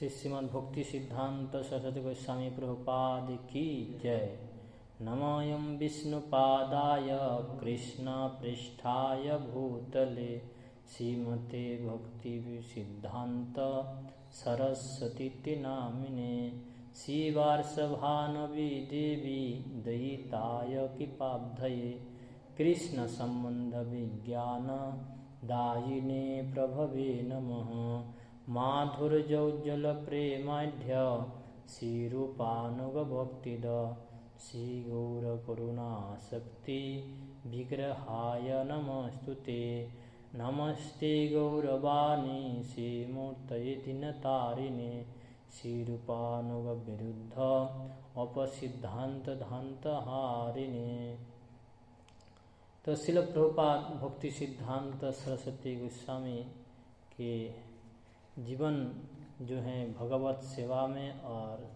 श्री श्रीमद् भक्ति सिद्धांत सरस्वती गोस्वामी प्रभुपाद की जय। नमोऽयं विष्णुपादाय कृष्ण पृष्ठाय भूतले श्रीमते भक्ति सिद्धांत सरस्वती नामिने श्रीवार्षभानवी देवी दयिताय कृपाब्धये कृष्ण संबंध विज्ञान दायिने प्रभवे नमः। माधुर्योज्जल प्रेमाढ्य श्रीरूपानुगभक्तिद श्री गौर करुणाशक्ति विग्रहाय नमस्तुते। नमस्ते गौरवाणी श्रीमूर्तये दीनतारिणे श्रीरूपानुगविरुद्ध अपसिद्धांत धांतहारिणे। तो श्रील प्रभुपाद भक्ति सिद्धांत सरस्वती गोस्वामी के जीवन जो है भगवत सेवा में और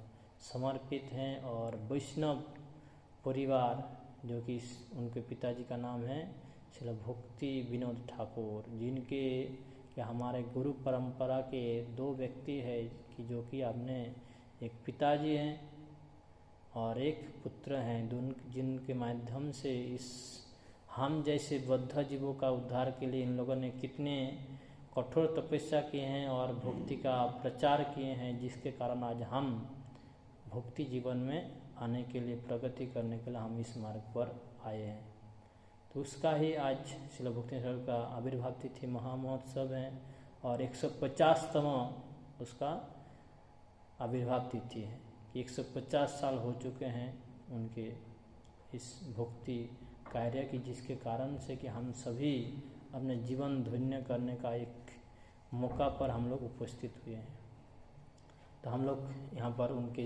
समर्पित हैं, और वैष्णव परिवार जो कि उनके पिताजी का नाम है श्रील भक्ति विनोद ठाकुर, जिनके हमारे गुरु परंपरा के दो व्यक्ति हैं कि जो कि आपने एक पिताजी हैं और एक पुत्र हैं, दोनों जिनके माध्यम से इस हम जैसे बद्ध जीवों का उद्धार के लिए इन लोगों ने कितने कठोर तपस्या किए हैं और भक्ति का प्रचार किए हैं, जिसके कारण आज हम भक्ति जीवन में आने के लिए, प्रगति करने के लिए हम इस मार्ग पर आए हैं। तो उसका ही आज श्रील भक्ति सागर का आविर्भाव तिथि महामहोत्सव है और 150तम उसका आविर्भाव तिथि है कि 150 साल हो चुके हैं उनके इस भक्ति कार्य की, जिसके कारण से कि हम सभी अपने जीवन धन्य करने का एक मौका पर हम लोग उपस्थित हुए हैं। तो हम लोग यहाँ पर उनके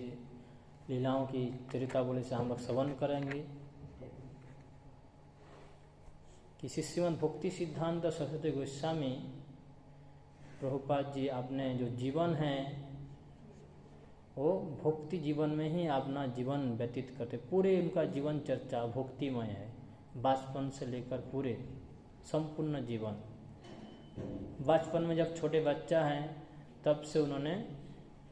लीलाओं की चरितावली से हम लोग श्रवण करेंगे कि श्रीमद् भक्ति सिद्धांत सरस्वती गोस्वामी प्रभुपाद जी अपने जो जीवन है वो भक्ति जीवन में ही अपना जीवन व्यतीत करते। पूरे उनका जीवन चर्चा भक्तिमय है, बचपन से लेकर पूरे संपूर्ण जीवन। बचपन में जब छोटे बच्चा हैं तब से उन्होंने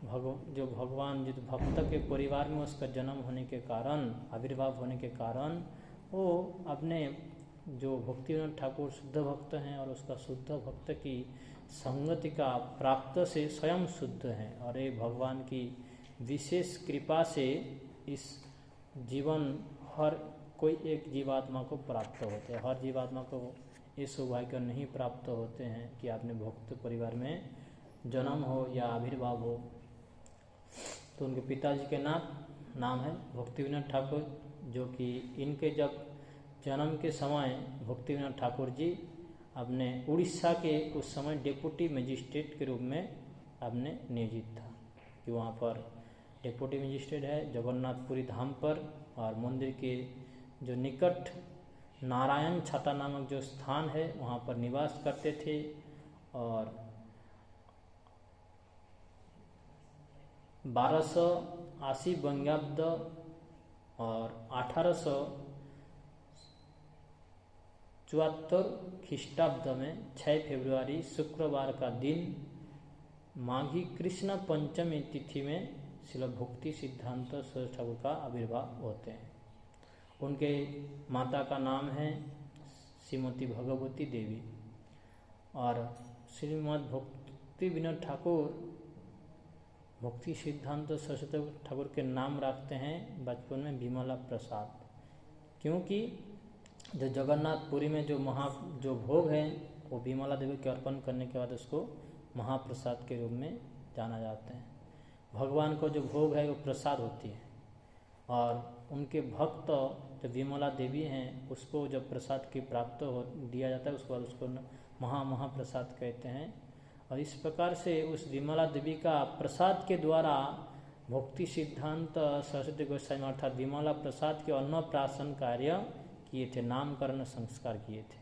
जो भगवान जिस भक्त के परिवार में उसका जन्म होने के कारण, आविर्भाव होने के कारण, वो अपने जो भक्ति विनोद ठाकुर शुद्ध भक्त हैं और उसका शुद्ध भक्त की संगति का प्राप्त से स्वयं शुद्ध हैं, और ये भगवान की विशेष कृपा से इस जीवन हर कोई एक जीवात्मा को प्राप्त होते हैं। हर जीवात्मा को ये सौभाग्य नहीं प्राप्त होते हैं कि आपने भक्त परिवार में जन्म हो या आविर्भाव हो। तो उनके पिताजी के नाम है भक्ति विनोद ठाकुर, जो कि इनके जब जन्म के समय भक्ति विनोद ठाकुर जी अपने उड़ीसा के उस समय डेप्यूटी मजिस्ट्रेट के रूप में अपने नियोजित था कि वहाँ पर डेप्यूटी मजिस्ट्रेट है जगन्नाथपुरी धाम पर, और मंदिर के जो निकट नारायण छाता नामक जो स्थान है वहाँ पर निवास करते थे। और 1280 बंगाब्द और 1874 ख्रीष्टाब्द में 6 फरवरी शुक्रवार का दिन माघी कृष्ण पंचमी तिथि में श्रील भक्ति सिद्धांत सरस्वती ठाकुर का आविर्भाव होते हैं। उनके माता का नाम है श्रीमती भगवती देवी, और श्रीमद् भक्ति विनोद ठाकुर भक्ति सिद्धांत सरस्वती ठाकुर के नाम रखते हैं बचपन में विमला प्रसाद, क्योंकि जो जगन्नाथपुरी में जो भोग है वो विमला देवी के अर्पण करने के बाद उसको महाप्रसाद के रूप में जाना जाता है। भगवान को जो भोग है वो प्रसाद होती है, और उनके भक्त जो विमला देवी हैं उसको जब प्रसाद की प्राप्त हो दिया जाता है उसके बाद उसको महाप्रसाद कहते हैं। और इस प्रकार से उस विमला देवी का प्रसाद के द्वारा भक्ति सिद्धांत सरस्वती गोस्वामी अर्थात विमला प्रसाद के अन्नप्राशन कार्य किए थे, नामकरण संस्कार किए थे,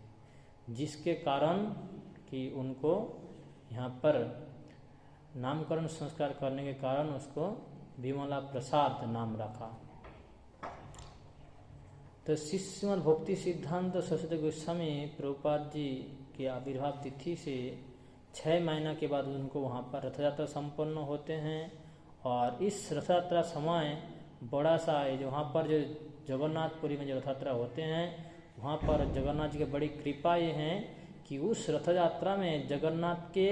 जिसके कारण कि उनको यहाँ पर नामकरण संस्कार करने के कारण उसको विमला प्रसाद नाम रखा। तो श्रीमद् भक्ति सिद्धांत सरस्वती गोस्वामी प्रभुपाद जी के आविर्भाव तिथि से 6 महीना के बाद उनको वहाँ पर रथ यात्रा संपन्न होते हैं। और इस रथ यात्रा समय बड़ा सा जो वहाँ पर जो जगन्नाथपुरी में जो रथ यात्रा होते हैं, वहाँ पर जगन्नाथ जी की बड़ी कृपा ये है कि उस रथ यात्रा में जगन्नाथ के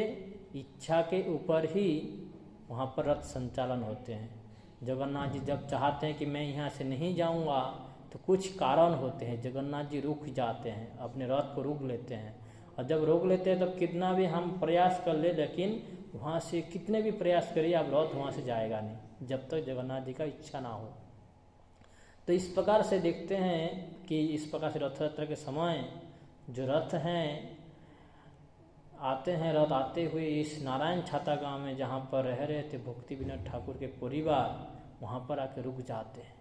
इच्छा के ऊपर ही वहाँ पर रथ संचालन होते हैं। जगन्नाथ जी जब चाहते हैं कि मैं यहाँ से नहीं जाऊँगा, तो कुछ कारण होते हैं, जगन्नाथ जी रुक जाते हैं, अपने रथ को रोक लेते हैं। और जब रोक लेते हैं तब कितना भी हम प्रयास कर ले, लेकिन वहाँ से कितने भी प्रयास करिए आप रथ वहाँ से जाएगा नहीं, जब तक जगन्नाथ जी का इच्छा ना हो। तो इस प्रकार से देखते हैं कि इस प्रकार से रथ यात्रा के समय जो रथ हैं आते हैं, रथ आते हुए इस नारायण छाता गांव में जहाँ पर रह रहे थे भक्ति विनोद ठाकुर के परिवार, वहाँ पर आके रुक जाते हैं।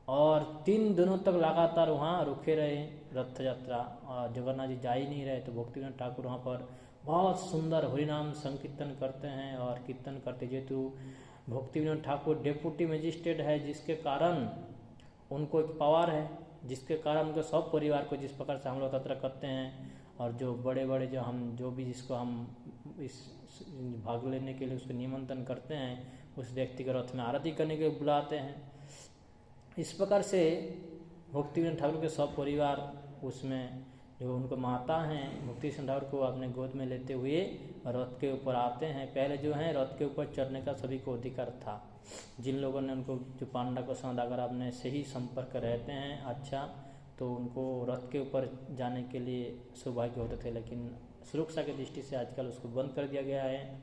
और 3 दिनों तक लगातार वहाँ रुके रहे रथ यात्रा, और जगन्नाथ जी जा ही नहीं रहे। तो भक्ति विनोद ठाकुर वहाँ पर बहुत सुंदर हरिनाम संकीर्तन करते हैं और कीर्तन करते, जेहेतु भक्ति विनोद ठाकुर डेप्यूटी मजिस्ट्रेट है, जिसके कारण उनको एक पावर है, जिसके कारण उनके सब परिवार को जिस प्रकार से हम लोग यात्रा करते हैं, और जो बड़े बड़े जो भी जिसको हम इस भाग लेने के लिए उसको निमंत्रण करते हैं, उस व्यक्ति के रथ में आरती करने के लिए बुलाते हैं। इस प्रकार से भक्ति विनोद ठाकुर के सब परिवार उसमें जो उनको माता हैं, भक्ति विनोद ठाकुर को अपने गोद में लेते हुए रथ के ऊपर आते हैं। पहले जो है रथ के ऊपर चढ़ने का सभी को अधिकार था। जिन लोगों ने उनको जो पांडा को साथ अगर अपने सही संपर्क रहते हैं अच्छा, तो उनको रथ के ऊपर जाने के लिए सौभाग्य होते थे, लेकिन सुरक्षा की दृष्टि से आजकल उसको बंद कर दिया गया है।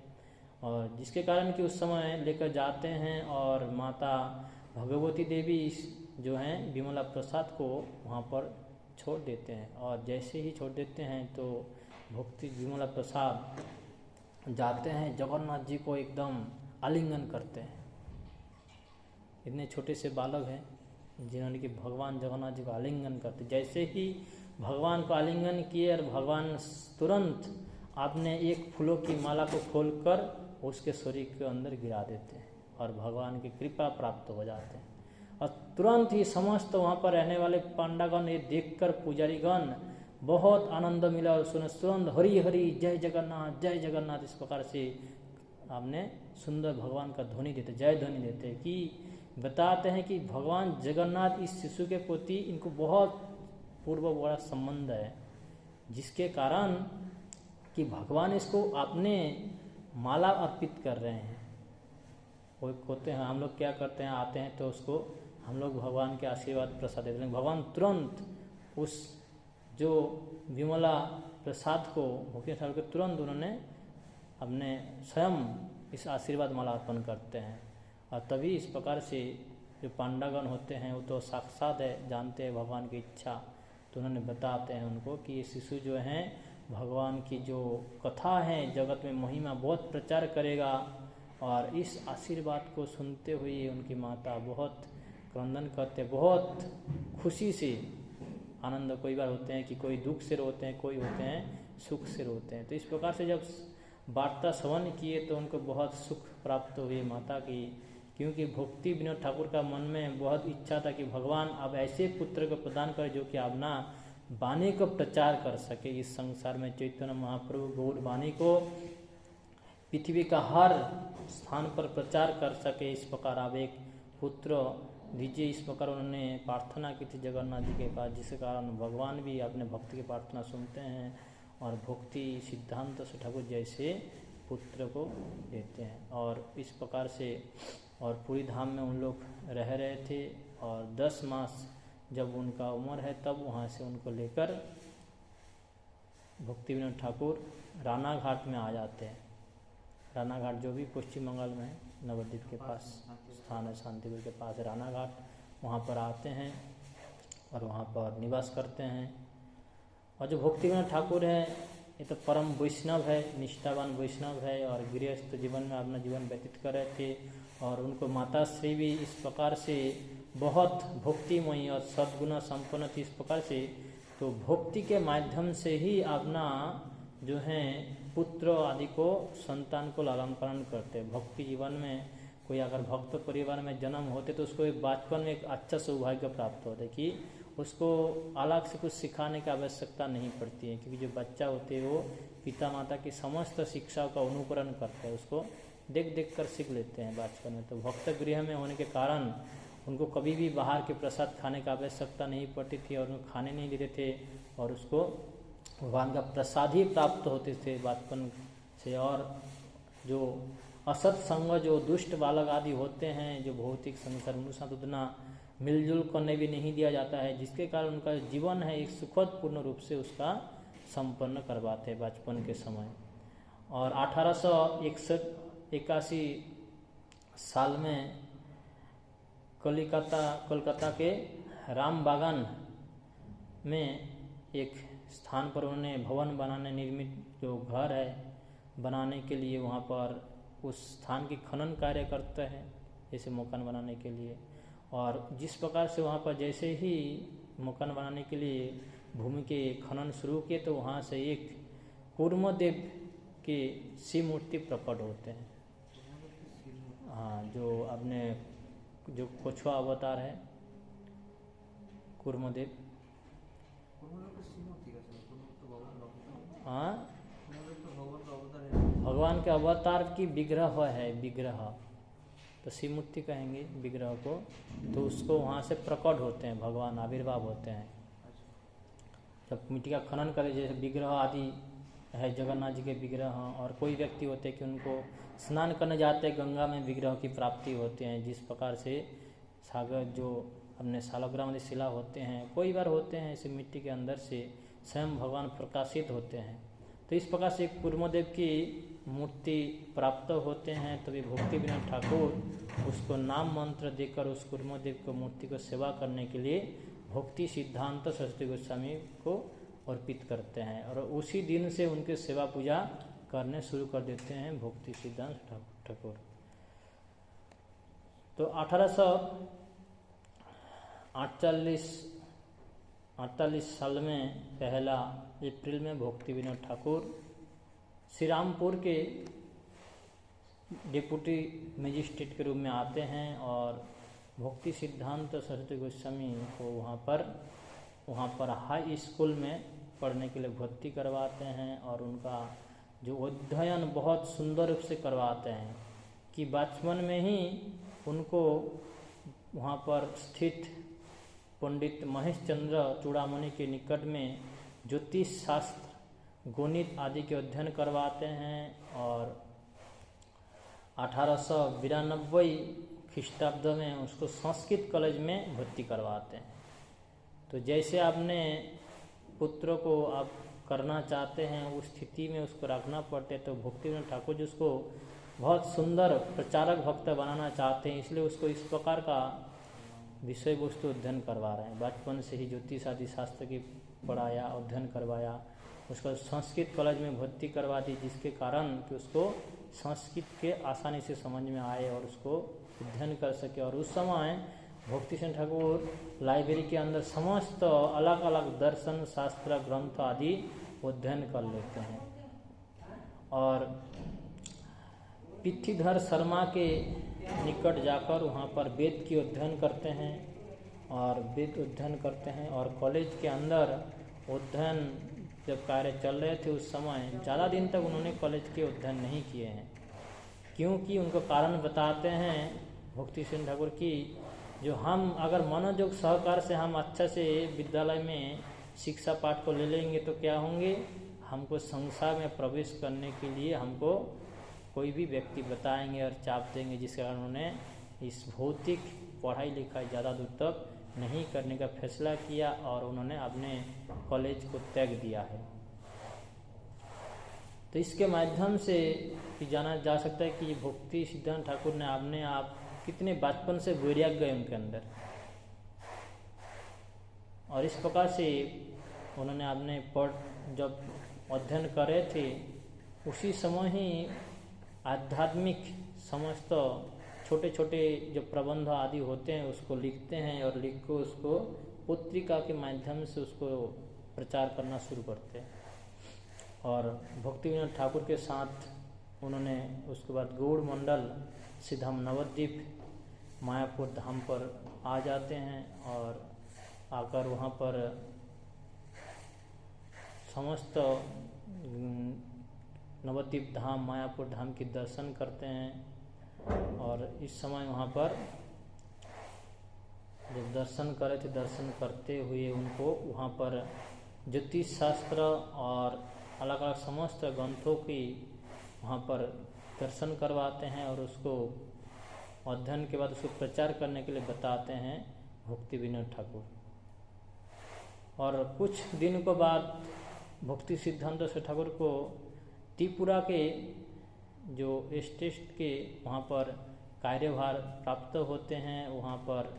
और जिसके कारण कि उस समय लेकर जाते हैं और माता भगवती देवी जो हैं विमला प्रसाद को वहाँ पर छोड़ देते हैं। और जैसे ही छोड़ देते हैं तो भक्ति विमला प्रसाद जाते हैं, जगन्नाथ जी को एकदम आलिंगन करते हैं। इतने छोटे से बालक हैं जिन्होंने कि भगवान जगन्नाथ जी को आलिंगन करते, जैसे ही भगवान को आलिंगन किए और भगवान तुरंत आपने एक फूलों की माला को खोलकर उसके शरीर के अंदर गिरा देते हैं और भगवान की कृपा प्राप्त हो जाते हैं। और तुरंत ही समस्त वहाँ पर रहने वाले पांडागण ये देखकर पुजारीगण बहुत आनंद मिला और सुने तुरंत हरि हरि जय जगन्नाथ इस प्रकार से आपने सुंदर भगवान का ध्वनि देते, जय ध्वनि देते, कि बताते हैं कि भगवान जगन्नाथ इस शिशु के प्रति इनको बहुत पूर्व बड़ा संबंध है, जिसके कारण कि भगवान इसको अपने माला अर्पित कर रहे हैं। कोई होते हैं हम लोग क्या करते हैं, आते हैं तो उसको हम लोग भगवान के आशीर्वाद प्रसाद देते हैं। भगवान तुरंत उस जो विमला प्रसाद को भक्ति ठाकुर के तुरंत उन्होंने अपने स्वयं इस आशीर्वाद माला अर्पण करते हैं। और तभी इस प्रकार से जो पांडागण होते हैं वो तो साक्षात है, जानते हैं भगवान की इच्छा, तो उन्होंने बताते हैं उनको कि ये शिशु जो हैं भगवान की जो कथा है जगत में महिमा बहुत प्रचार करेगा। और इस आशीर्वाद को सुनते हुए उनकी माता बहुत क्रंदन करते, बहुत खुशी से आनंद, कोई बार होते हैं कि कोई दुख से रोते हैं, कोई होते हैं सुख से रोते हैं। तो इस प्रकार से जब वार्ता श्रवण किए तो उनको बहुत सुख प्राप्त हुई माता की, क्योंकि भक्ति विनोद ठाकुर का मन में बहुत इच्छा था कि भगवान अब ऐसे पुत्र को प्रदान करे जो कि अपना वाणी को प्रचार कर सके इस संसार में। चैतन्य महाप्रभु गौर वाणी को पृथ्वी का हर स्थान पर प्रचार कर सके, इस प्रकार आप एक पुत्र दीजिए, इस प्रकार उन्होंने प्रार्थना की थी जगन्नाथ जी के पास, जिसके कारण भगवान भी अपने भक्त की प्रार्थना सुनते हैं और भक्ति सिद्धांत ठाकुर जैसे पुत्र को देते हैं। और इस प्रकार से और पूरी धाम में उन लोग रह रहे थे। और 10 मास जब उनका उम्र है तब वहाँ से उनको लेकर भक्ति विनोद ठाकुर राना घाट में आ जाते हैं। राना घाट जो भी पश्चिम बंगाल में है, नवद्वीप के पास स्थान है, शांतिपुर के पास राना घाट, वहाँ पर आते हैं और वहाँ पर निवास करते हैं। और जो भक्ति विनोद ठाकुर है ये तो परम वैष्णव है, निष्ठावान वैष्णव है और गृहस्थ जीवन में अपना जीवन व्यतीत कर रहे थे। और उनको माता श्री भी इस प्रकार से बहुत भक्तिमयी और सद्गुण संपन्न थी। इस प्रकार से तो भक्ति के माध्यम से ही अपना जो है पुत्र आदि को, संतान को लालन पालन करते। भक्ति जीवन में कोई अगर भक्त परिवार में जन्म होते तो उसको एक बचपन में एक अच्छा सौभाग्य प्राप्त होता है कि उसको अलग से कुछ सिखाने की आवश्यकता नहीं पड़ती है, क्योंकि जो बच्चा होते हैं वो पिता माता की समस्त शिक्षाओं का अनुकरण करते हैं, उसको देख देख कर सीख लेते हैं बचपन में। तो भक्त गृह में होने के कारण उनको कभी भी बाहर के प्रसाद खाने की आवश्यकता नहीं पड़ती थी और उनको खाने नहीं देते थे, और उसको भगवान का प्रसाद ही प्राप्त होते थे बचपन से। और जो असत संग, जो दुष्ट बालक आदि होते हैं, जो भौतिक संसार उनके साथ उतना मिलजुल करने भी नहीं दिया जाता है, जिसके कारण उनका जीवन है एक सुखद पूर्ण रूप से उसका संपन्न करवाते हैं बचपन के समय। और 1881 साल में कोलकाता के राम बागान में एक स्थान पर उन्होंने भवन बनाने, निर्मित जो घर है बनाने के लिए वहाँ पर उस स्थान की खनन कार्य करते हैं जैसे मकान बनाने के लिए। और जिस प्रकार से वहाँ पर जैसे ही मकान बनाने के लिए भूमि के खनन शुरू किए तो वहाँ से एक कूर्मदेव की शिव मूर्ति प्रकट होते हैं। हाँ, जो अपने जो कछुआ अवतार है कूर्मदेव। हाँ, भगवान के अवतार की विग्रह है, विग्रह तो शिव मूर्ति कहेंगे विग्रह को। तो उसको वहाँ से प्रकट होते हैं, भगवान आविर्भाव होते हैं। जब मिट्टी का खनन करे, जैसे विग्रह आदि है जगन्नाथ जी के विग्रह, और कोई व्यक्ति होते हैं कि उनको स्नान करने जाते हैं गंगा में विग्रह की प्राप्ति होते हैं। जिस प्रकार से सागर जो अपने शालग्राम शिला होते हैं, कोई बार होते हैं ऐसे मिट्टी के अंदर से स्वयं भगवान प्रकाशित होते हैं। तो इस प्रकार से कूर्मदेव की मूर्ति प्राप्त होते हैं। तभी भक्ति विनोद ठाकुर उसको नाम मंत्र देकर उस कूर्मदेव को मूर्ति को सेवा करने के लिए भक्ति सिद्धांत सरस्वती गोस्वामी को अर्पित करते हैं, और उसी दिन से उनके सेवा पूजा करने शुरू कर देते हैं भक्ति सिद्धांत ठाकुर। तो 1848 साल में 1 अप्रैल में भक्ति विनोद ठाकुर श्री रामपुर के डिप्टी मजिस्ट्रेट के रूप में आते हैं, और भक्ति सिद्धांत सरस्वती गोस्वामी को वहाँ पर हाई स्कूल में पढ़ने के लिए भर्ती करवाते हैं। और उनका जो अध्ययन बहुत सुंदर रूप से करवाते हैं कि बचपन में ही उनको वहाँ पर स्थित पंडित महेश चंद्र चूड़ामणि के निकट में ज्योतिष शास्त्र, गणित आदि के अध्ययन करवाते हैं। और 1892 ख्रीष्टाब्द में उसको संस्कृत कॉलेज में भर्ती करवाते हैं। तो जैसे आपने पुत्र को आप करना चाहते हैं उस स्थिति में उसको रखना पड़ते, तो भक्ति विनोद ठाकुर जी उसको बहुत सुंदर प्रचारक भक्त बनाना चाहते हैं, इसलिए उसको इस प्रकार का विषय वस्तु अध्ययन करवा रहे हैं। बचपन से ही ज्योतिष आदि शास्त्र की पढ़ाया, अध्ययन करवाया, उसको संस्कृत कॉलेज में भर्ती करवा दी, जिसके कारण कि उसको संस्कृत के आसानी से समझ में आए और उसको अध्ययन कर सके। और उस समय भक्ति सिंह ठाकुर लाइब्रेरी के अंदर समस्त अलग अलग दर्शन शास्त्र ग्रंथ आदि अध्ययन कर लेते हैं। और पिठीधर शर्मा के निकट जाकर वहाँ पर वेद की अध्ययन करते हैं, और वेद अध्ययन करते हैं। और कॉलेज के अंदर अध्ययन जब कार्य चल रहे थे उस समय ज़्यादा दिन तक उन्होंने कॉलेज के अध्ययन नहीं किए हैं, क्योंकि उनको कारण बताते हैं भक्ति सिंह ठाकुर की, जो हम अगर मनोयोग सहकार से हम अच्छा से विद्यालय में शिक्षा पाठ को ले लेंगे तो क्या होंगे, हमको संसार में प्रवेश करने के लिए हमको कोई भी व्यक्ति बताएंगे और चाप देंगे, जिसके कारण उन्होंने इस भौतिक पढ़ाई लिखाई ज़्यादा दूर तक नहीं करने का फैसला किया और उन्होंने अपने कॉलेज को त्याग दिया है। तो इसके माध्यम से जाना जा सकता है कि भक्ति सिद्धांत ठाकुर ने अपने आप कितने बचपन से वैराग्य उनके अंदर, और इस प्रकार से उन्होंने अपने जब अध्ययन करे थे उसी समय ही आध्यात्मिक समस्त छोटे छोटे जो प्रबंध आदि होते हैं उसको लिखते हैं, और लिख को उसको पत्रिका के माध्यम से उसको प्रचार करना शुरू करते हैं। और भक्ति विनोद ठाकुर के साथ उन्होंने उसके बाद गौड़ मंडल सीधा नवद्वीप मायापुर धाम पर आ जाते हैं, और आकर वहाँ पर समस्त नवद्वीप धाम, मायापुर धाम की दर्शन करते हैं। और इस समय वहाँ पर जब दर्शन करे थे, दर्शन करते हुए उनको वहाँ पर ज्योतिष शास्त्र और अलग अलग समस्त ग्रंथों की वहाँ पर दर्शन करवाते हैं और उसको अध्ययन के बाद उसको प्रचार करने के लिए बताते हैं भक्ति विनोद ठाकुर। और कुछ दिन के बाद भक्ति सिद्धांत ठाकुर को त्रिपुरा के जो स्टेट के वहाँ पर कार्यभार प्राप्त होते हैं। वहाँ पर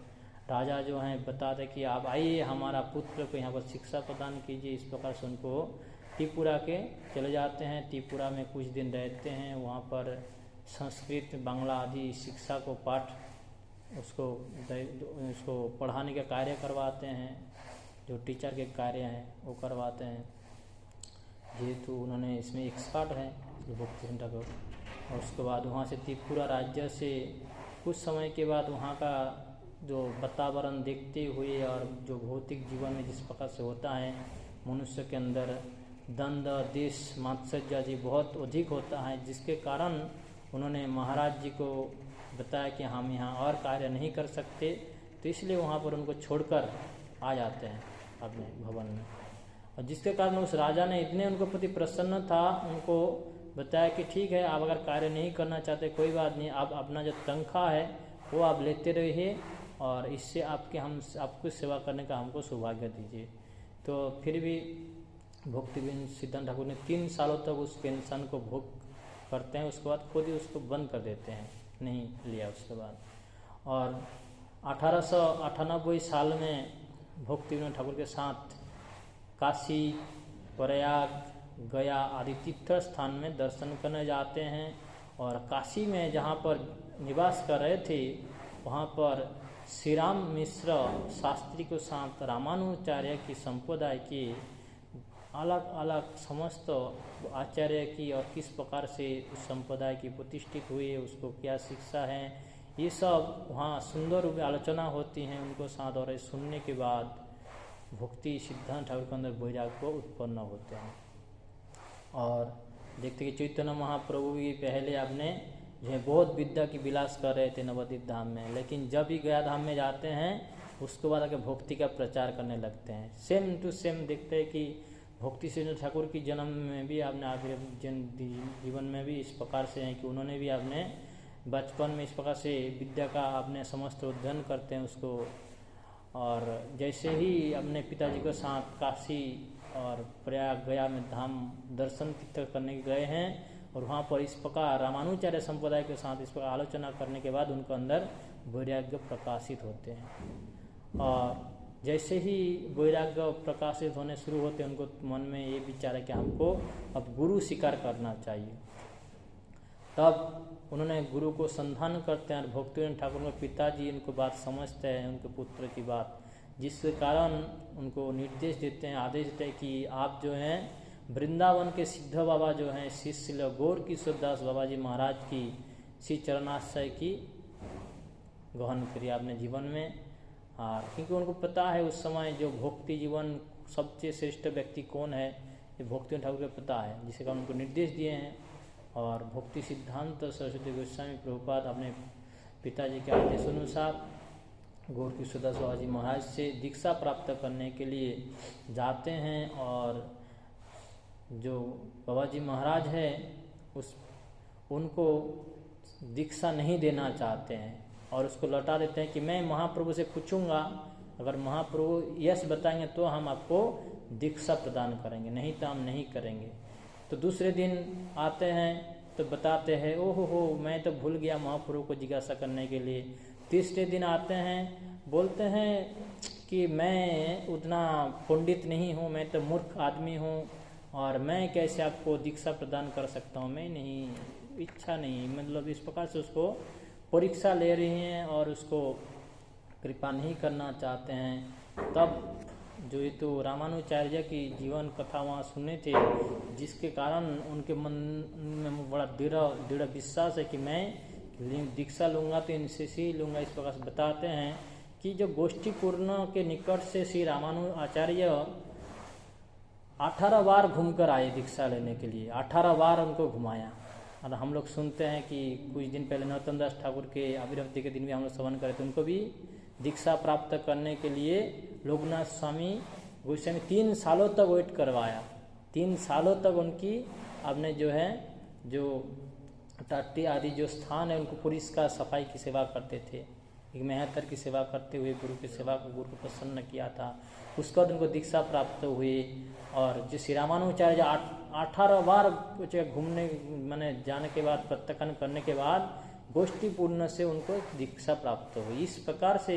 राजा जो हैं बताते कि आप आइए, हमारा पुत्र को यहाँ पर शिक्षा प्रदान कीजिए। इस प्रकार से उनको त्रिपुरा के चले जाते हैं। त्रिपुरा में कुछ दिन रहते हैं, वहाँ पर संस्कृत, बांग्ला आदि शिक्षा को पाठ उसको पढ़ाने का कार्य करवाते हैं। जो टीचर के कार्य हैं वो करवाते हैं, जेहेतु उन्होंने इसमें एक्सपर्ट हैं भक्ति ठाकुर। और उसके बाद वहाँ से त्रिपुरा राज्य से कुछ समय के बाद वहाँ का जो वातावरण देखते हुए और जो भौतिक जीवन में जिस प्रकार से होता है, मनुष्य के अंदर दंड, देश, मात्सर्य जी बहुत अधिक होता है, जिसके कारण उन्होंने महाराज जी को बताया कि हम यहाँ और कार्य नहीं कर सकते, तो इसलिए वहाँ पर उनको छोड़कर आ जाते हैं अपने भवन में। और जिसके कारण उस राजा ने इतने उनको प्रति प्रसन्न था, उनको बताया कि ठीक है, आप अगर कार्य नहीं करना चाहते कोई बात नहीं, आप अपना जो तनख्वाह है वो आप लेते रहिए और इससे आपको सेवा करने का हमको सौभाग्य दीजिए। तो फिर भी भक्ति विनोद सिद्धांत ठाकुर ने 3 सालों तक उस पेंशन को भोग करते हैं। उसके बाद खुद ही उसको बंद कर देते हैं, नहीं लिया उसके बाद। और 1898 साल में भक्ति विनोद ठाकुर के साथ काशी, प्रयाग, गया आदि तीर्थ स्थान में दर्शन करने जाते हैं। और काशी में जहाँ पर निवास कर रहे थे, वहाँ पर श्री राम मिश्र शास्त्री के साथ रामानुचार्य की संप्रदाय की अलग अलग समस्त आचार्य की और किस प्रकार से उस संप्रदाय की प्रतिष्ठित हुई, उसको क्या शिक्षा है, ये सब वहाँ सुंदर रूप में आलोचना होती हैं उनको साथ। और सुनने के बाद भक्ति सिद्धांत ठाकुर के अंदर वैराग्य उत्पन्न होते हैं। और देखते कि चैतन्य महाप्रभु भी पहले अपने जो है बहुत विद्या की विलास कर रहे थे नवद्वीप धाम में, लेकिन जब भी गया धाम में जाते हैं उसके बाद आके भक्ति का प्रचार करने लगते हैं। सेम टू सेम देखते हैं कि भक्ति सिद्धांत ठाकुर की जन्म में भी आपने आगे जीवन में भी इस प्रकार से हैं कि उन्होंने भी अपने बचपन में इस प्रकार से विद्या का अपने समस्त अध्ययन करते हैं उसको। और जैसे ही अपने पिताजी के साथ काशी और प्रयाग, गया में धाम दर्शन तीर्थ करने गए हैं, और वहाँ पर इस प्रकार रामानुचार्य संप्रदाय के साथ इस प्रकार आलोचना करने के बाद उनके अंदर वैराग्य प्रकाशित होते हैं। और जैसे ही वैराग्य प्रकाशित होने शुरू होते हैं, उनको मन में ये विचार है कि हमको अब गुरु स्वीकार करना चाहिए। तब उन्होंने गुरु को संधान करते हैं और भक्ति विनोद ठाकुर के पिताजी इनको बात समझते हैं, उनके पुत्र की बात, जिसके कारण उनको निर्देश देते हैं, आदेश देते हैं कि आप जो हैं वृंदावन के सिद्ध बाबा जो हैं श्री गौर किशोर दास बाबा जी महाराज की श्री चरणाश्रय की ग्रहण करिए अपने जीवन में। क्योंकि उनको पता है उस समय जो भक्ति जीवन सबसे श्रेष्ठ व्यक्ति कौन है, ये भक्ति विनोद ठाकुर को पता है, जिसके कारण उनको निर्देश दिए हैं। और भक्ति सिद्धांत सरस्वती गोस्वामी प्रभुपाद अपने पिताजी के आदेश अनुसार गौर किशोर दास बाबा जी महाराज से दीक्षा प्राप्त करने के लिए जाते हैं। और जो बाबा जी महाराज है उनको दीक्षा नहीं देना चाहते हैं और उसको लौटा देते हैं कि मैं महाप्रभु से पूछूंगा, अगर महाप्रभु यस बताएंगे तो हम आपको दीक्षा प्रदान करेंगे, नहीं तो हम नहीं करेंगे। तो दूसरे दिन आते हैं तो बताते हैं ओहो हो मैं तो भूल गया महाप्रभु को जिज्ञासा करने के लिए। तीसरे दिन आते हैं, बोलते हैं कि मैं उतना पंडित नहीं हूँ, मैं तो मूर्ख आदमी हूँ और मैं कैसे आपको दीक्षा प्रदान कर सकता हूँ, मैं नहीं, इच्छा नहीं, मतलब इस प्रकार से उसको परीक्षा ले रही हैं और उसको कृपा नहीं करना चाहते हैं। तब जो ये तो रामानुचार्य की जीवन कथा वहाँ सुने थे, जिसके कारण उनके मन में बड़ा दृढ़ विश्वास है कि मैं दीक्षा लूँगा तो इनसे ही लूँगा। इस प्रकार से बताते हैं कि जो गोष्ठीपूर्ण के निकट से श्री रामानुज आचार्य 18 बार घूमकर आए दीक्षा लेने के लिए, 18 बार उनको घुमाया। और हम लोग सुनते हैं कि कुछ दिन पहले नरोत्तम दास ठाकुर के आविर्भाव के दिन भी हम लोग श्रवण करे थे, उनको भी दीक्षा प्राप्त करने के लिए लोकनाथ स्वामी गोस्वामी 3 सालों तक वेट करवाया। 3 सालों तक उनकी आपने जो है जो टट्टी आदि जो स्थान है उनको पूरी इसका सफाई की सेवा करते थे। एक मेहतर की सेवा करते हुए गुरु की सेवा को गुरु को प्रसन्न किया था। उसके बाद उनको दीक्षा प्राप्त हुई। और जो श्री रामानुजाचार्य 18 बार घूमने माने जाने के बाद प्रत्याख्यान करने के बाद गोष्ठीपूर्ण से उनको दीक्षा प्राप्त हुई। इस प्रकार से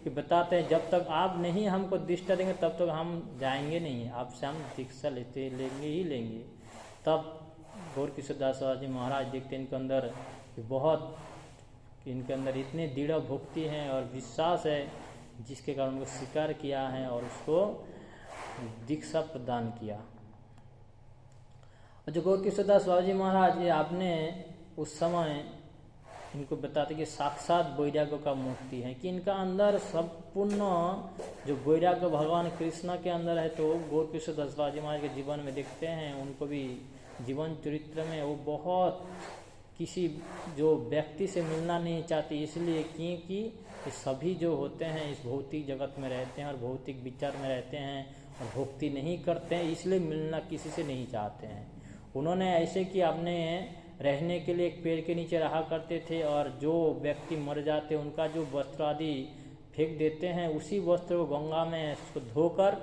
कि बताते हैं जब तक आप नहीं हमको दीक्षा देंगे तब तक हम जाएंगे नहीं, आपसे हम दीक्षा लेंगे ही लेंगे। तब गौर किशोर दास जी महाराज देखते इनके अंदर बहुत, इनके अंदर इतने दृढ़ भक्ति है और विश्वास है जिसके कारण उनको स्वीकार किया है और उसको दीक्षा प्रदान किया। और जो गौर किशोर दास जी महाराज ये आपने उस समय इनको बताते कि साक्षात वैराग्य का मूर्ति है, कि इनका अंदर संपूर्ण जो वैराग्य भगवान कृष्ण के अंदर है। तो गौर किशोर दास जी महाराज के जीवन में देखते हैं, उनको भी जीवन चरित्र में वो बहुत किसी जो व्यक्ति से मिलना नहीं चाहती, इसलिए क्योंकि सभी जो होते हैं इस भौतिक जगत में रहते हैं और भौतिक विचार में रहते हैं और भक्ति नहीं करते हैं, इसलिए मिलना किसी से नहीं चाहते हैं। उन्होंने ऐसे कि अपने रहने के लिए एक पेड़ के नीचे रहा करते थे और जो व्यक्ति मर जाते उनका जो वस्त्र आदि फेंक देते हैं, उसी वस्त्र को गंगा में उसको धोकर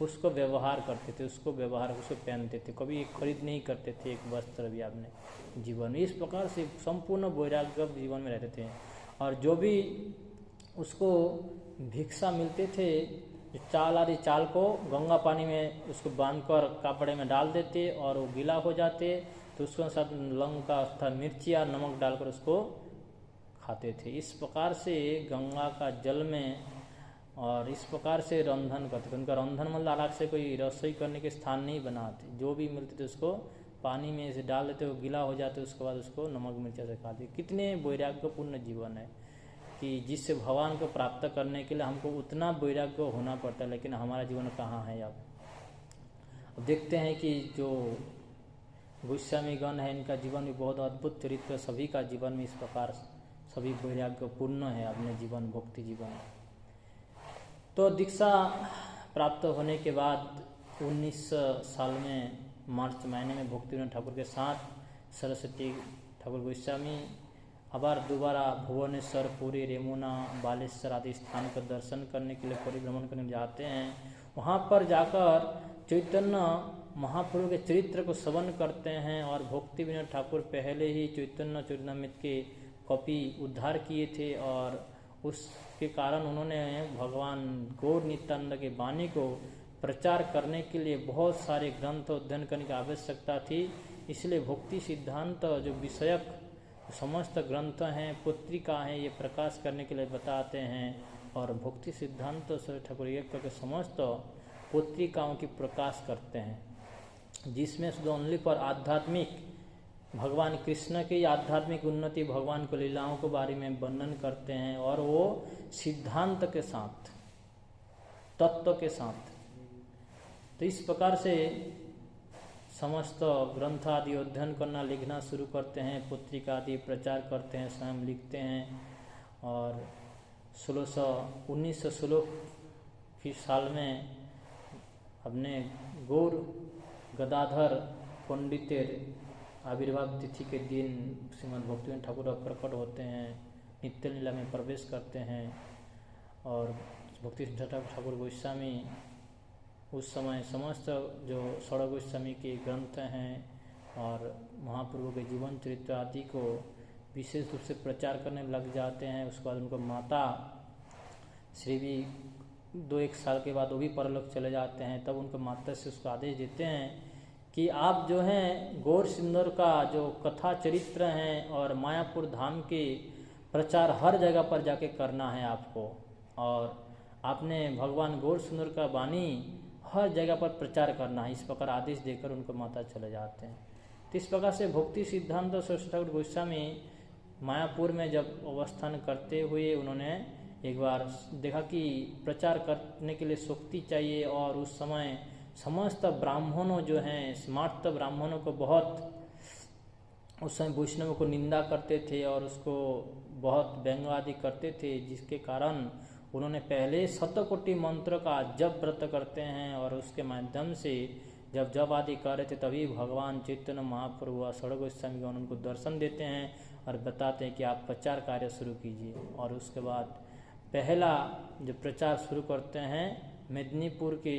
उसको व्यवहार करते थे, उसको पहनते थे, कभी एक खरीद नहीं करते थे एक वस्त्र भी आपने जीवन। इस प्रकार से संपूर्ण वैराग्य जीवन में रहते थे। और जो भी उसको भिक्षा मिलते थे, जो चाल आदि चाल को गंगा पानी में उसको बांधकर कपड़े में डाल देते और वो गीला हो जाते, तो उसके साथ लंका तथा मिर्ची और नमक डालकर उसको खाते थे। इस प्रकार से गंगा का जल में और इस प्रकार से रंधन करते थे। उनका रंधन मतलब अलग से कोई रसोई करने के स्थान नहीं बनाते, जो भी मिलते थे उसको पानी में से डाल देते, वो गीला हो जाते, उसके बाद उसको नमक मिर्चा से खाते। कितने वैराग्यपूर्ण जीवन है कि जिससे भगवान को प्राप्त करने के लिए हमको उतना वैराग्य होना पड़ता है, लेकिन हमारा जीवन कहाँ है। अब देखते हैं कि जो गोस्वामीगण है इनका जीवन भी बहुत अद्भुत चरित्र, सभी का जीवन में इस प्रकार सभी वैराग्यपूर्ण है अपने जीवन, भक्ति जीवन। तो दीक्षा प्राप्त होने के बाद 19 साल में मार्च महीने में भक्तिविनोद ठाकुर के साथ सरस्वती ठाकुर गोस्वामी अबार दोबारा भुवनेश्वर, पुरी, रेमुना, बालेश्वर आदि स्थान का दर्शन करने के लिए परिभ्रमण करने जाते हैं। वहाँ पर जाकर चैतन्य महाप्रभु के चरित्र को श्रवण करते हैं। और भक्तिविनोद ठाकुर पहले ही चैतन्य चरितमृत के कॉपी उद्धार किए थे और उसके कारण उन्होंने भगवान गौर नित्यानंद के वाणी को प्रचार करने के लिए बहुत सारे ग्रंथ अध्ययन करने की आवश्यकता थी। इसलिए भक्ति सिद्धांत जो विषयक समस्त ग्रंथ हैं, पत्रिका हैं, ये प्रकाश करने के लिए बताते हैं। और भक्ति सिद्धांत ठाकुर एक करके समस्त पत्रिकाओं की प्रकाश करते हैं, जिसमें शुद्ध ओनली पर आध्यात्मिक भगवान कृष्ण की आध्यात्मिक उन्नति, भगवान को लीलाओं के बारे में वर्णन करते हैं और वो सिद्धांत के साथ, तत्व के साथ। तो इस प्रकार से समस्त ग्रंथ आदि अध्ययन करना, लिखना शुरू करते हैं, पत्रिका आदि प्रचार करते हैं, स्वयं लिखते हैं। और 1916 की साल में अपने गौर गदाधर पंडितेर आविर्भाव तिथि के दिन श्रीमद् भक्तिविनोद ठाकुर प्रकट होते हैं, नित्य लीला में प्रवेश करते हैं। और भक्तिविनोद ठाकुर गोस्वामी उस समय समस्त जो षड़ गोस्वामी के ग्रंथ हैं और महाप्रभु के जीवन चरित्र आदि को विशेष रूप से प्रचार करने लग जाते हैं। उसके बाद उनको माता श्री भी 2-1 साल के बाद वो भी परलोक चले जाते हैं। तब उनको माता से उसको आदेश देते हैं कि आप जो हैं गौर सुंदर का जो कथा चरित्र हैं और मायापुर धाम के प्रचार हर जगह पर जाके करना है आपको, और आपने भगवान गौर सुंदर का वाणी हर जगह पर प्रचार करना है। इस प्रकार आदेश देकर उनको माता चले जाते हैं। तो इस प्रकार से भक्ति सिद्धांत सरस्वती ठाकुर गोस्वामी मायापुर में जब अवस्थान करते हुए उन्होंने एक बार देखा कि प्रचार करने के लिए शक्ति चाहिए, और उस समय समस्त ब्राह्मणों जो हैं, स्मार्त ब्राह्मणों को बहुत उस समय वैष्णव को निंदा करते थे और उसको बहुत व्यंग आदि करते थे, जिसके कारण उन्होंने पहले शतकोटि मंत्र का जप व्रत करते हैं, और उसके माध्यम से जब जप आदि कर रहे थे तभी भगवान चैतन्य महाप्रभु व षड् गोस्वामी गण उनको दर्शन देते हैं और बताते हैं कि आप प्रचार कार्य शुरू कीजिए। और उसके बाद पहला जो प्रचार शुरू करते हैं, मेदिनीपुर के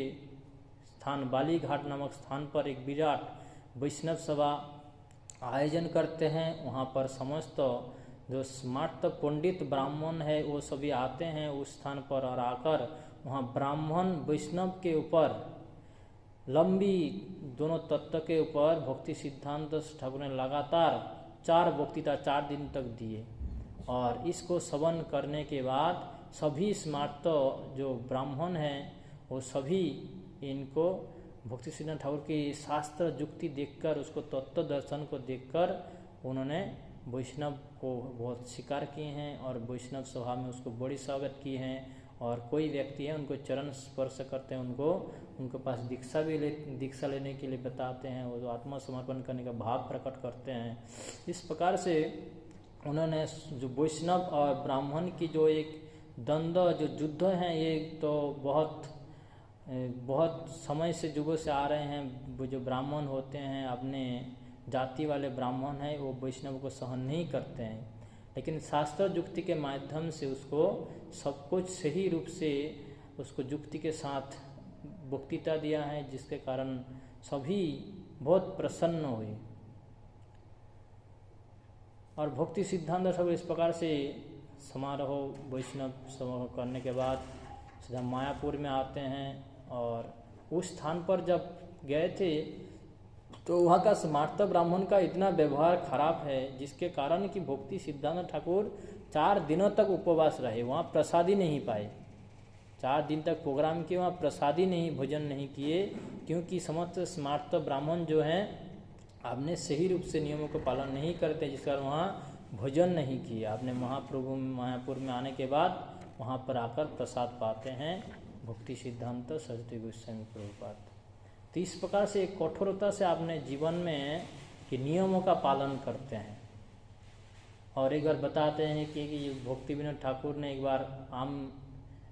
स्थान बाली घाट नामक स्थान पर एक विराट वैष्णव सभा आयोजन करते हैं। वहाँ पर समस्त जो स्मार्त पंडित ब्राह्मण है वो सभी आते हैं उस स्थान पर, और आकर वहाँ ब्राह्मण वैष्णव के ऊपर लंबी दोनों तत्व के ऊपर भक्ति सिद्धांत ठाकुर ने लगातार 4 वक्तृता 4 दिन तक दिए। और इसको श्रवण करने के बाद सभी स्मार्त जो ब्राह्मण हैं वो सभी इनको भक्ति सिद्धांत ठाकुर की शास्त्र युक्ति देखकर, उसको तत्व दर्शन को देखकर उन्होंने वैष्णव को बहुत स्वीकार किए हैं और वैष्णव सभा में उसको बड़ी स्वागत की हैं। और कोई व्यक्ति है उनको चरण स्पर्श करते हैं, उनके पास दीक्षा लेने के लिए बताते हैं, वो आत्मसमर्पण करने का भाव प्रकट करते हैं। इस प्रकार से उन्होंने जो वैष्णव और ब्राह्मण की जो एक द्वंद्व जो युद्ध हैं, ये तो बहुत समय से युगों से आ रहे हैं। वो जो ब्राह्मण होते हैं, अपने जाति वाले ब्राह्मण हैं, वो वैष्णव को सहन नहीं करते हैं, लेकिन शास्त्र युक्ति के माध्यम से उसको सब कुछ सही रूप से उसको युक्ति के साथ वक्तृता दिया है, जिसके कारण सभी बहुत प्रसन्न हुए। और भक्ति सिद्धांत सब इस प्रकार से समारोह वैष्णव समारोह करने के बाद सीधा मायापुर में आते हैं। और उस स्थान पर जब गए थे तो वहाँ का स्मार्त ब्राह्मण का इतना व्यवहार खराब है, जिसके कारण कि भक्ति सिद्धांत ठाकुर 4 दिनों तक उपवास रहे, वहाँ प्रसादी नहीं पाए। 4 दिन तक प्रोग्राम किए, वहाँ प्रसादी नहीं, भोजन नहीं किए, क्योंकि समस्त स्मार्त ब्राह्मण जो हैं आपने सही रूप से नियमों का पालन नहीं करते, जिस कारण वहाँ भोजन नहीं किए। आपने महाप्रभु मायापुर में आने के बाद वहाँ पर आकर प्रसाद पाते हैं भक्ति सिद्धांत सरस्वती गोस्वामी प्रभुपाद। तो इस प्रकार से एक कठोरता से आपने जीवन में कि नियमों का पालन करते हैं। और एक बार बताते हैं कि भक्ति विनोद ठाकुर ने एक बार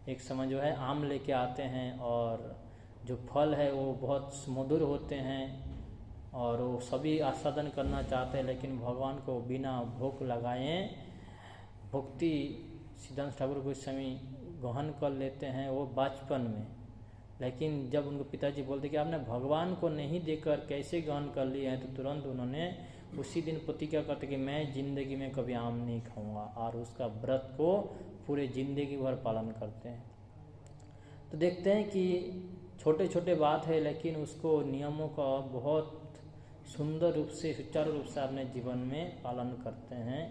एक समय जो है आम लेके आते हैं, और जो फल है वो बहुत मधुर होते हैं और वो सभी आस्वादन करना चाहते हैं, लेकिन भगवान को बिना भोग लगाए भक्ति सिद्धांत ठाकुर गोस्वामी ग्रहण कर लेते हैं वो बचपन में। लेकिन जब उनको पिताजी बोलते कि आपने भगवान को नहीं देकर कैसे ग्रहण कर लिए हैं, तो तुरंत उन्होंने उसी दिन प्रतिज्ञा करते कि मैं जिंदगी में कभी आम नहीं खाऊंगा, और उसका व्रत को पूरे जिंदगी भर पालन करते हैं। तो देखते हैं कि छोटे छोटे बात है, लेकिन उसको नियमों का बहुत सुंदर रूप से सुचारू रूप से अपने जीवन में पालन करते हैं।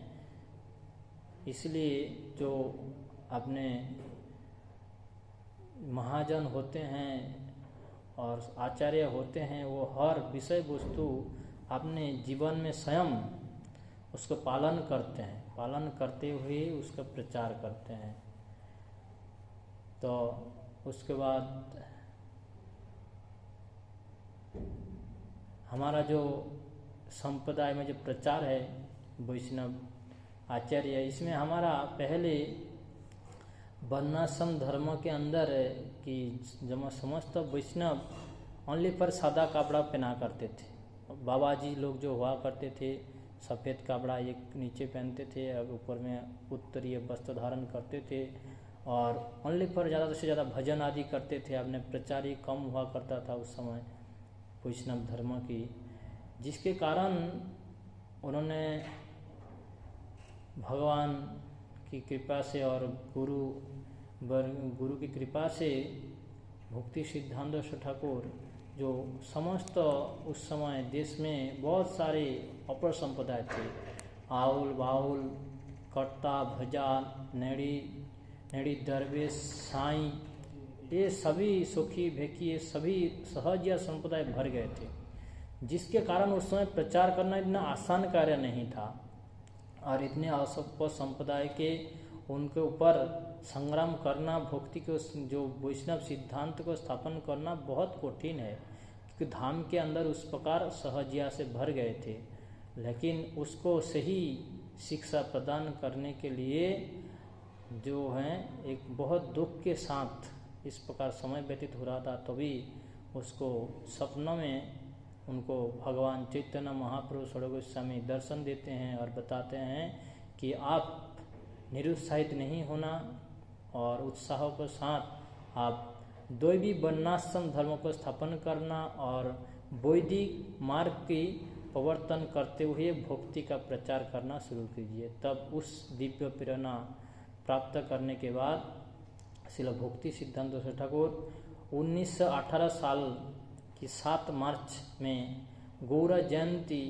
इसलिए जो अपने महाजन होते हैं और आचार्य होते हैं, वो हर विषय वस्तु अपने जीवन में स्वयं उसको पालन करते हैं, पालन करते हुए उसका प्रचार करते हैं। तो उसके बाद हमारा जो संप्रदाय में जो प्रचार है वैष्णव आचार्य, इसमें हमारा पहले वर्णाश्रम धर्म के अंदर है कि जब समस्त वैष्णव ओनली पर सादा कपड़ा पहना करते थे। बाबा जी लोग जो हुआ करते थे सफ़ेद कपड़ा एक नीचे पहनते थे और ऊपर में उत्तरीय वस्त्र धारण करते थे, और ओनली पर ज़्यादा से ज़्यादा भजन आदि करते थे। अपने प्रचार ही कम हुआ करता था उस समय वैष्णव धर्म की, जिसके कारण उन्होंने भगवान की कृपा से और गुरु की कृपा से भक्ति सिद्धांत ठाकुर जो समस्त उस समय देश में बहुत सारे अपर संप्रदाय थे, आउल बाउल कर्ता भजा नेड़ी दरवेश साई, ये सभी सुखी भेकी ये सभी सहजिया संप्रदाय भर गए थे, जिसके कारण उस समय प्रचार करना इतना आसान कार्य नहीं था। और इतने असभ्य संप्रदाय के उनके ऊपर संग्राम करना, भक्ति को जो वैष्णव सिद्धांत को स्थापन करना बहुत कठिन है, क्योंकि धाम के अंदर उस प्रकार सहजिया से भर गए थे। लेकिन उसको सही शिक्षा प्रदान करने के लिए जो है एक बहुत दुख के साथ इस प्रकार समय व्यतीत हो रहा था, तभी उसको सपनों में उनको भगवान चैतन्य महाप्रभु स्वरूप गोस्वामी दर्शन देते हैं और बताते हैं कि आप निरुत्साहित नहीं होना और उत्साह के साथ आप दैवी वर्णाश्रम धर्म को स्थापन करना और वैदिक मार्ग की प्रवर्तन करते हुए भक्ति का प्रचार करना शुरू कीजिए। तब उस दिव्य प्रेरणा प्राप्त करने के बाद श्रील भक्ति सिद्धांत सरस्वती ठाकुर 1918 साल की 7 मार्च में गौरा जयंती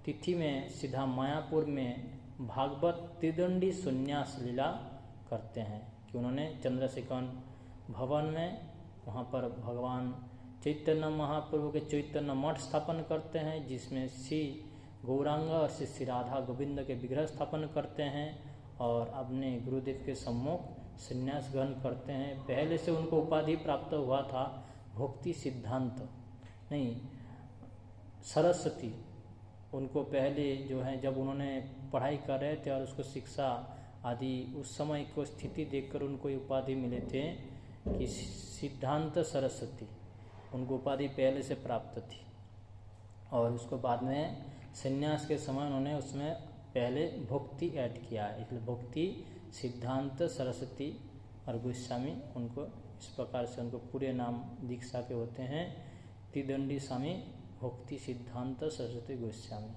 तिथि में सीधा मायापुर में भागवत त्रिदंडी संन्यास लीला करते हैं कि उन्होंने चंद्रशेखर भवन में वहाँ पर भगवान चैतन्य महाप्रभु के चैतन्य मठ स्थापन करते हैं, जिसमें श्री गौरांग और श्री राधा गोविंद के विग्रह स्थापन करते हैं और अपने गुरुदेव के सम्मुख संन्यास ग्रहण करते हैं। पहले से उनको उपाधि प्राप्त हुआ था भक्ति सिद्धांत, नहीं सरस्वती। उनको पहले जो है जब उन्होंने पढ़ाई कर रहे थे और उसको शिक्षा आदि उस समय को स्थिति देखकर उनको उपाधि मिले थे कि सिद्धांत सरस्वती, उनको उपाधि पहले से प्राप्त थी। और उसको बाद में संन्यास के समय उन्होंने उसमें पहले भक्ति ऐड किया है, इसलिए भक्ति सिद्धांत सरस्वती और गोस्वामी उनको इस प्रकार से उनको पूरे नाम दीक्षा के होते हैं, त्रिदंडी स्वामी भक्ति सिद्धांत सरस्वती गोस्वामी।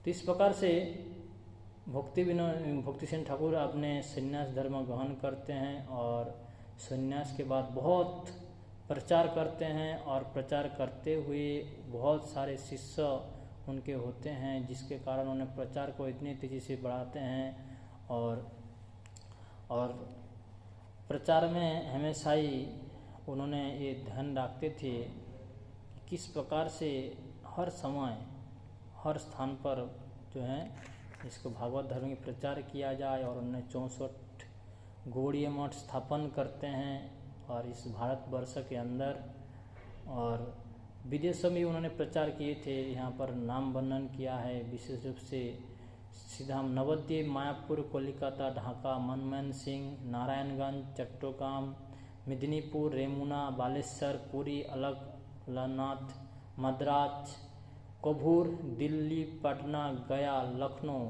तो इस प्रकार से भक्ति सेन ठाकुर अपने संन्यास धर्म ग्रहण करते हैं और संन्यास के बाद बहुत प्रचार करते हैं और प्रचार करते हुए बहुत सारे शिष्य उनके होते हैं, जिसके कारण उन्हें प्रचार को इतनी तेज़ी से बढ़ाते हैं और प्रचार में हमेशा ही उन्होंने ये ध्यान रखते थे कि किस प्रकार से हर समय हर स्थान पर जो है इसको भागवत धर्म की प्रचार किया जाए। और उन्होंने 64 गौड़ीय मठ स्थापन करते हैं और इस भारतवर्ष के अंदर और विदेशों में उन्होंने प्रचार किए थे। यहाँ पर नाम वर्णन किया है विशेष रूप से सीधा नवद्वीप, मायापुर, कोलकाता, ढाका, मनमोहन सिंह, नारायणगंज, चट्टोग्राम, मेदिनीपुर, रेमुना, बालेश्वर, पुरी, अलकनंदा, मद्रास, कोभूर, दिल्ली, पटना, गया, लखनऊ,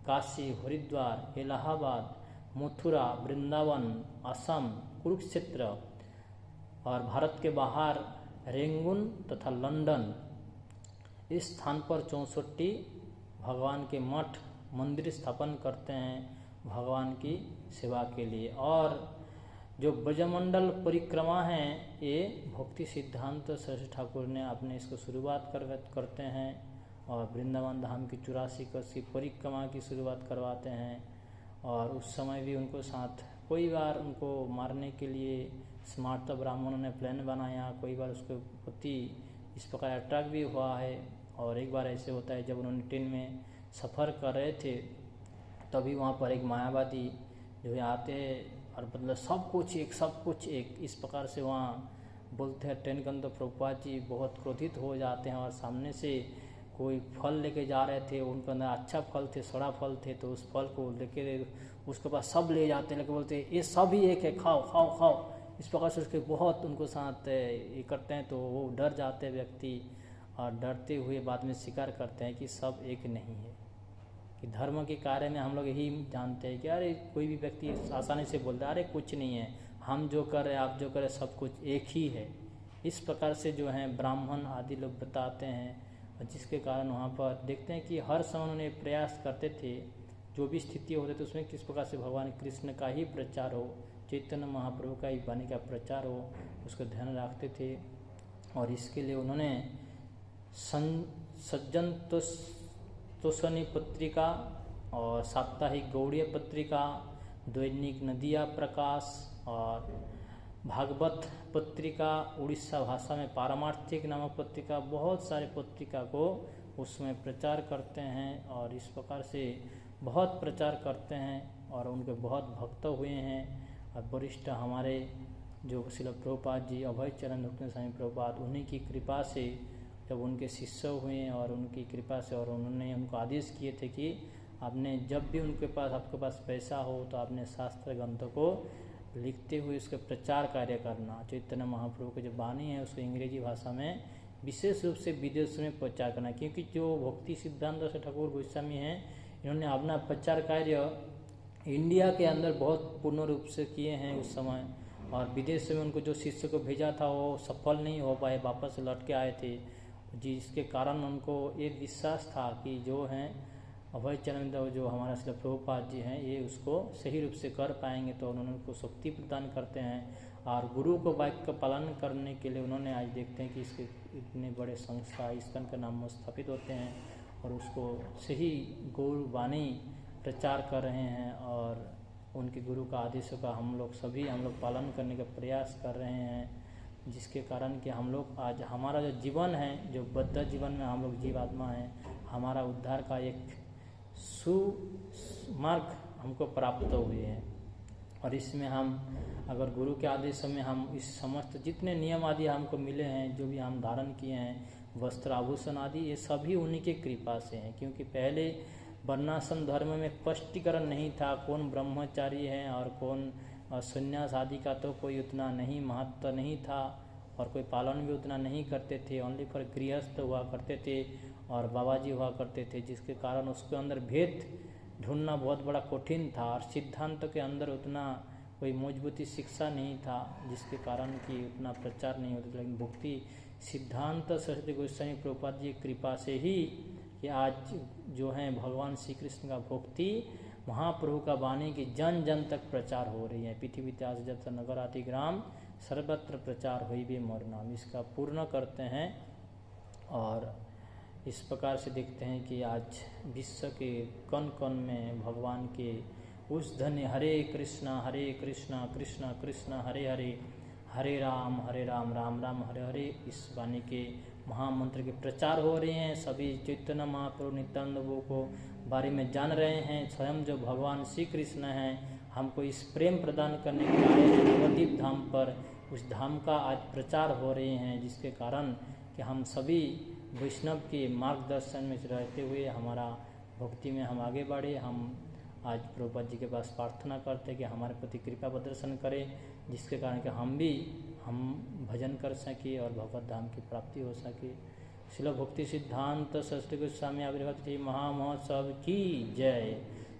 काशी, हरिद्वार, इलाहाबाद, मथुरा, वृंदावन, असम, कुरुक्षेत्र और भारत के बाहर रेंगून तथा लंदन, इस स्थान पर 64 भगवान के मठ मंदिर स्थापन करते हैं भगवान की सेवा के लिए। और जो ब्रजमंडल परिक्रमा है ये भक्ति सिद्धांत सरस्वती ठाकुर ने अपने इसको शुरुआत करते हैं और वृंदावन धाम की 84 कोस की परिक्रमा की शुरुआत करवाते हैं। और उस समय भी उनको साथ कोई बार उनको मारने के लिए स्मार्त ब्राह्मणों ने प्लान बनाया, कोई बार उसके प्रति इस प्रकार अटैक भी हुआ है। और एक बार ऐसे होता है जब उन्होंने ट्रेन में सफ़र कर रहे थे तभी वहाँ पर एक मायावादी जो आते और मतलब सब कुछ एक इस प्रकार से वहाँ बोलते हैं। ट्रेन के अंदर प्रभुपाद जी बहुत क्रोधित हो जाते हैं और सामने से कोई फल लेके जा रहे थे, उनके अंदर अच्छा फल थे, सड़ा फल थे, तो उस फल को लेके उसके पास सब ले जाते हैं, लेके बोलते हैं ये सब ही एक है, खाओ खाओ खाओ। इस प्रकार से उसके बहुत उनको साथ ये करते हैं तो वो डर जाते हैं व्यक्ति और डरते हुए बाद में स्वीकार करते हैं कि सब एक नहीं है। कि धर्म के कार्य में हम लोग यही जानते हैं कि अरे कोई भी व्यक्ति आसानी से बोलता है अरे कुछ नहीं है, हम जो कर रहे आप जो कर रहे सब कुछ एक ही है। इस प्रकार से जो है ब्राह्मण आदि लोग बताते हैं, जिसके कारण वहाँ पर देखते हैं कि हर समय उन्होंने प्रयास करते थे जो भी स्थिति होते थे उसमें किस प्रकार से भगवान कृष्ण का ही प्रचार हो, चैतन्य महाप्रभु का ही वाणी का प्रचार हो, उसका ध्यान रखते थे। और इसके लिए उन्होंने सज्जन तोषणी पत्रिका और साप्ताहिक गौड़ीय पत्रिका, दैनिक नदिया प्रकाश और भागवत पत्रिका, उड़ीसा भाषा में पारमार्थिक नामक पत्रिका, बहुत सारे पत्रिका को उसमें प्रचार करते हैं और इस प्रकार से बहुत प्रचार करते हैं और उनके बहुत भक्त हुए हैं। और वरिष्ठ हमारे जो श्रील प्रभुपाद जी, अभय चरण भक्ति स्वामी प्रभुपाद, उन्हीं की कृपा से जब उनके शिष्य हुए और उनकी कृपा से, और उन्होंने उनको आदेश किए थे कि आपने जब भी आपके पास पैसा हो तो आपने शास्त्र ग्रंथों को लिखते हुए उसके प्रचार कार्य करना। चैतन्य महाप्रभु की जो वाणी है उसको अंग्रेजी भाषा में विशेष रूप से विदेशों में प्रचार करना, क्योंकि जो भक्ति सिद्धांत से ठाकुर गोस्वामी हैं, इन्होंने अपना प्रचार कार्य इंडिया के अंदर बहुत पूर्ण रूप से किए हैं उस समय, और विदेश में उनको जो शिष्य को भेजा था वो सफल नहीं हो पाए, वापस लौट के आए थे, जिसके कारण उनको एक विश्वास था कि जो हैं अभय चरण जो हमारा श्री प्रभुपाद जी हैं ये उसको सही रूप से कर पाएंगे। तो उन्होंने उनको शक्ति प्रदान करते हैं और गुरु को वाक्य का पालन करने के लिए उन्होंने आज देखते हैं कि इसके इतने बड़े संस्था इस्कन के नाम में स्थापित होते हैं और उसको सही गुरु वाणी प्रचार कर रहे हैं और उनके गुरु का आदेशों का हम लोग पालन करने का प्रयास कर रहे हैं, जिसके कारण कि हम लोग आज हमारा जो जीवन है, जो बद्ध जीवन में हम लोग जीवात्मा हैं, हमारा उद्धार का एक सुमार्ग हमको प्राप्त हुए हैं। और इसमें हम अगर गुरु के आदेशों में हम इस समस्त जितने नियम आदि हमको मिले हैं, जो भी हम धारण किए हैं, वस्त्र आभूषण आदि, ये सभी उन्हीं के कृपा से हैं। क्योंकि पहले वर्णाश्रम धर्म में स्पष्टीकरण नहीं था, कौन ब्रह्मचारी है और कौन संन्यास आदि का तो कोई उतना नहीं महत्व नहीं था और कोई पालन भी उतना नहीं करते थे, ओनली फॉर गृहस्थ हुआ करते थे और बाबा जी हुआ करते थे, जिसके कारण उसके अंदर भेद ढूंढना बहुत बड़ा कठिन था और सिद्धांत के अंदर उतना कोई मजबूती शिक्षा नहीं था, जिसके कारण कि उतना प्रचार नहीं होता। लेकिन भक्ति सिद्धांत सरस्वती गोस्वामी प्रभुपाद जी की कृपा से ही कि आज जो है भगवान श्री कृष्ण का भक्ति महाप्रभु का वाणी की जन जन तक प्रचार हो रही है। पृथ्वी इतिहास जब नगर आदि ग्राम सर्वत्र प्रचार हुई भी मोर नाम, इसका पूर्ण करते हैं। और इस प्रकार से देखते हैं कि आज विश्व के कण कण में भगवान के उस धन्य हरे कृष्णा कृष्ण कृष्ण हरे हरे, हरे राम राम राम हरे हरे, इस वाणी के महामंत्र के प्रचार हो रहे हैं। सभी चैतन्य महाप्रभु नित्यानंद को बारे में जान रहे हैं। स्वयं जो भगवान श्री कृष्ण हैं हमको इस प्रेम प्रदान करने के आए हैं नवद्वीप धाम पर, उस धाम का आज प्रचार हो रहे हैं, जिसके कारण कि हम सभी वैष्णव के मार्गदर्शन में रहते हुए हमारा भक्ति में हम आगे बढ़े। हम आज प्रभुपाद जी के पास प्रार्थना करते हैं कि हमारे प्रति कृपा प्रदर्शन करें, जिसके कारण कि हम भजन कर सके और भगवत धाम की प्राप्ति हो सके। शिल भक्ति सिद्धांत सरस्वती गोस्वामी आविर्भाव महामहोत्सव की जय।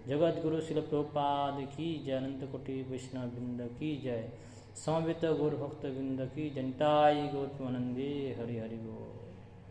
जगत गुरु शिल प्रभुपाद की जय। अनंत कोटि वैष्णव वृंद की जय। समवेत गौर भक्त वृंद की जनताई गौतमानंदे हरि हरि बोल।